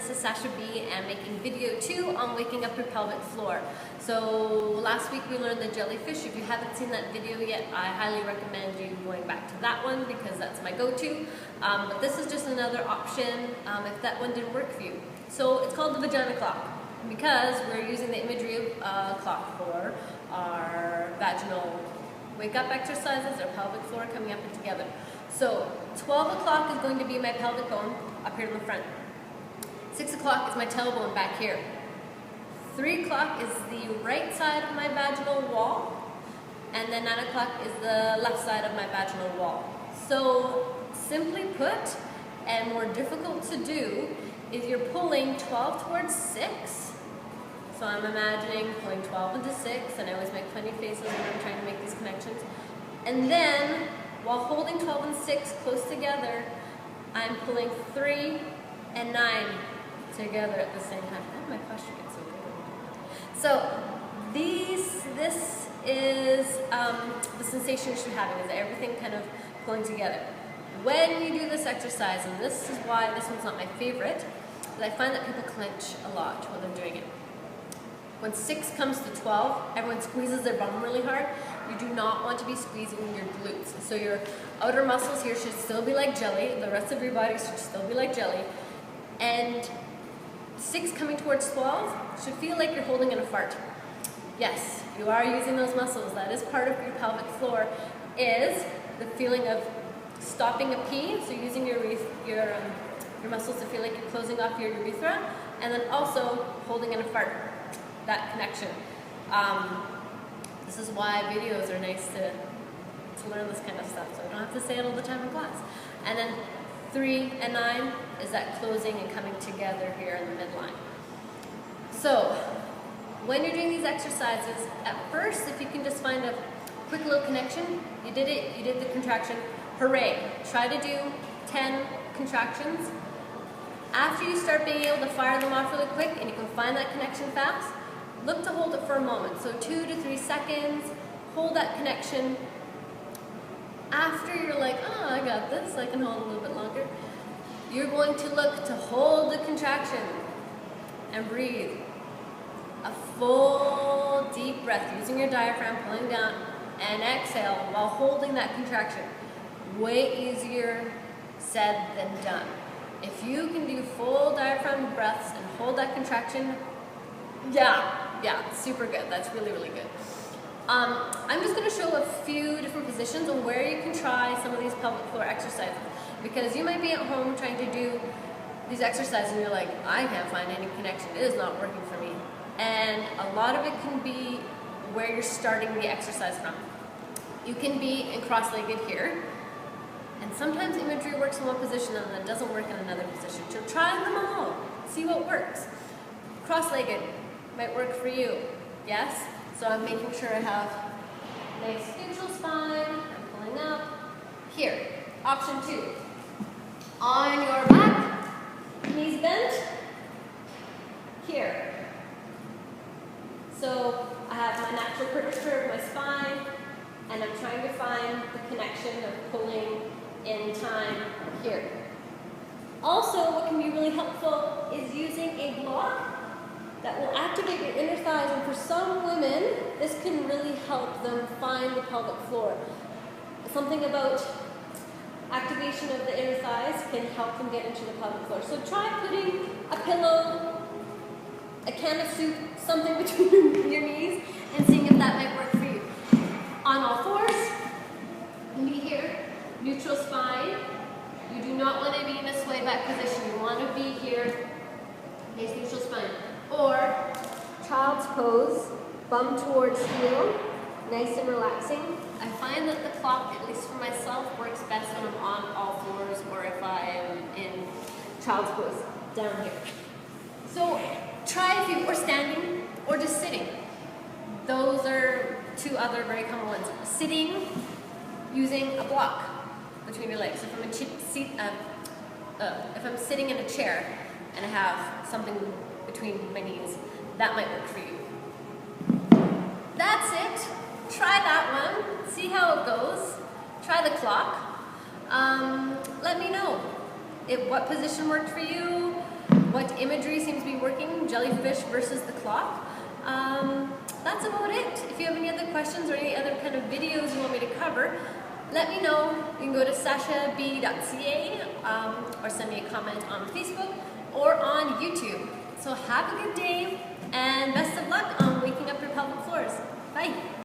this is Sasha B, and making video 2 on waking up your pelvic floor. So last week we learned the jellyfish. If you haven't seen that video yet, I highly recommend you going back to that one because that's my go-to. But this is just another option if that one didn't work for you. So it's called the vagina clock because we're using the imagery of a clock for our vaginal wake up exercises, our pelvic floor coming up and together. So 12 o'clock is going to be my pelvic bone up here in the front. 6 o'clock is my tailbone back here. 3 o'clock is the right side of my vaginal wall, and then 9 o'clock is the left side of my vaginal wall. So simply put, and more difficult to do, is you're pulling 12 towards 6. So I'm imagining pulling 12 into 6, and I always make funny faces when I'm trying to make these connections. And then, while holding 12 and 6 close together, I'm pulling 3 and 9 together at the same time. Oh, my posture gets so good. So this is the sensation you should be having, is everything kind of pulling together. When you do this exercise, and this is why this one's not my favorite, is I find that people clench a lot when they're doing it. When 6 comes to 12, everyone squeezes their bum really hard. You do not want to be squeezing your glutes. So your outer muscles here should still be like jelly. The rest of your body should still be like jelly. And 6 coming towards 12 should feel like you're holding in a fart. Yes, you are using those muscles. That is part of your pelvic floor, is the feeling of stopping a pee. So using your muscles to feel like you're closing off your urethra, and then also holding in a fart. That connection. This is why videos are nice to learn this kind of stuff, so I don't have to say it all the time in class. And then 3 and 9 is that closing and coming together here in the midline. So when you're doing these exercises, at first, if you can just find a quick little connection, you did it, you did the contraction, hooray. Try to do 10 contractions. After you start being able to fire them off really quick and you can find that connection fast, look to hold it for a moment. So 2 to 3 seconds, hold that connection. After you're like, oh, I got this, I can hold a little bit longer, you're going to look to hold the contraction and breathe. A full deep breath using your diaphragm, pulling down, and exhale while holding that contraction. Way easier said than done. If you can do full diaphragm breaths and hold that contraction, yeah, super good. That's really, really good. I'm just going to show a few different positions on where you can try some of these pelvic floor exercises, because you might be at home trying to do these exercises and you're like, I can't find any connection. It is not working for me. And a lot of it can be where you're starting the exercise from. You can be in cross-legged here, and sometimes imagery works in one position and it doesn't work in another position. So try them all. See what works. Cross-legged might work for you. Yes? So I'm making sure I have a nice neutral spine. I'm pulling up. Here. Option 2. On your back, knees bent. Here. So I have my natural curvature of my spine, and I'm trying to find the connection of pulling in time here. Also, what can be really helpful is using a block that will activate your inner thighs, and for some women, this can really help them find the pelvic floor. Something about activation of the inner thighs can help them get into the pelvic floor. So try putting a pillow, a can of soup, something between your knees, and seeing if that might work for you. On all fours, knee here. Neutral spine. You do not want to be in a sway back position. You want to be here, nice neutral spine. Or child's pose, bum towards heel, nice and relaxing. I find that the clock, at least for myself, works best when I'm on all fours or if I am in child's pose, down here. So try if you, or standing, or just sitting. Those are 2 other very common ones. Sitting, using a block between your legs. If I'm sitting in a chair and I have something between my knees, that might work for you. That's it. Try that one. See how it goes. Try the clock. Let me know what position worked for you. what imagery seems to be working, jellyfish versus the clock. That's about it. If you have any other questions or any other kind of videos you want me to cover, let me know. You can go to sashab.ca or send me a comment on Facebook or on YouTube. So have a good day and best of luck on waking up your pelvic floors. Bye.